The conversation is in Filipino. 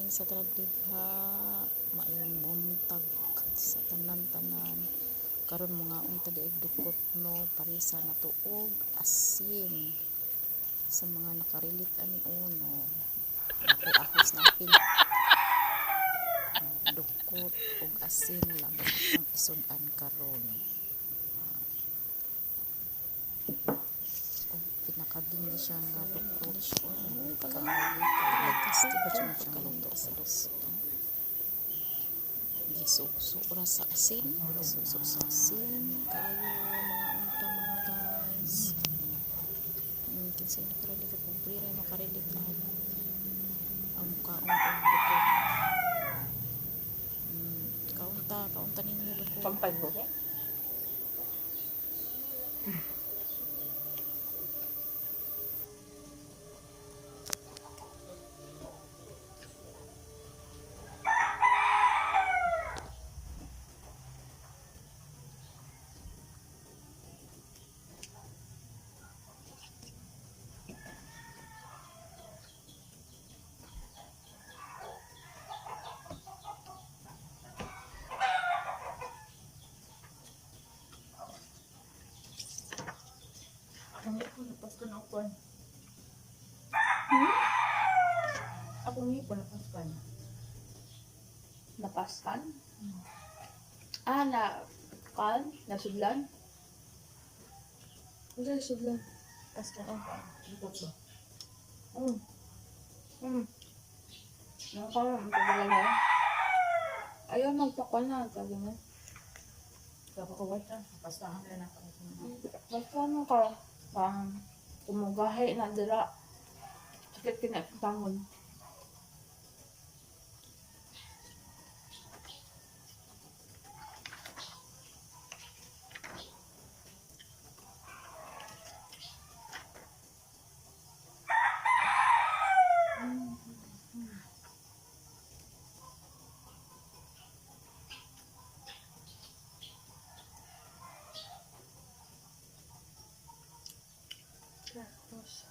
karon sa tradiha maayong buntag sa tanan-tanan. Karon mga unta diay dukot no parisa na tuog asin sa mga nakarilit ani uno. Napay ahos na apil. Dukot ug asin lang ang isud-an karon. Pinakaging siya nga dukot nagkasti pa siya nga luto sa dukot. Gisuso ra sa asin, gisuso sa asin kayo mga unta mga guys. Kinsay nakarelate at pobre ray makarelate ang kaon og dukot. Kaunta ninyo dukot. Pampay mo ba? Ako napas ko na ako. Ako ngipo napas ko na. Napaskan? Nasudlan? Wala nasudlan. Paskan ako. Likot ba? Nakakaroon ko talaga. Ayaw magpakwa na. Sabi mo. Kapakawat na. Pastahan na na ako. Basta ano ka. Pang umugahe na dira. Sakit kinatangon. Tapos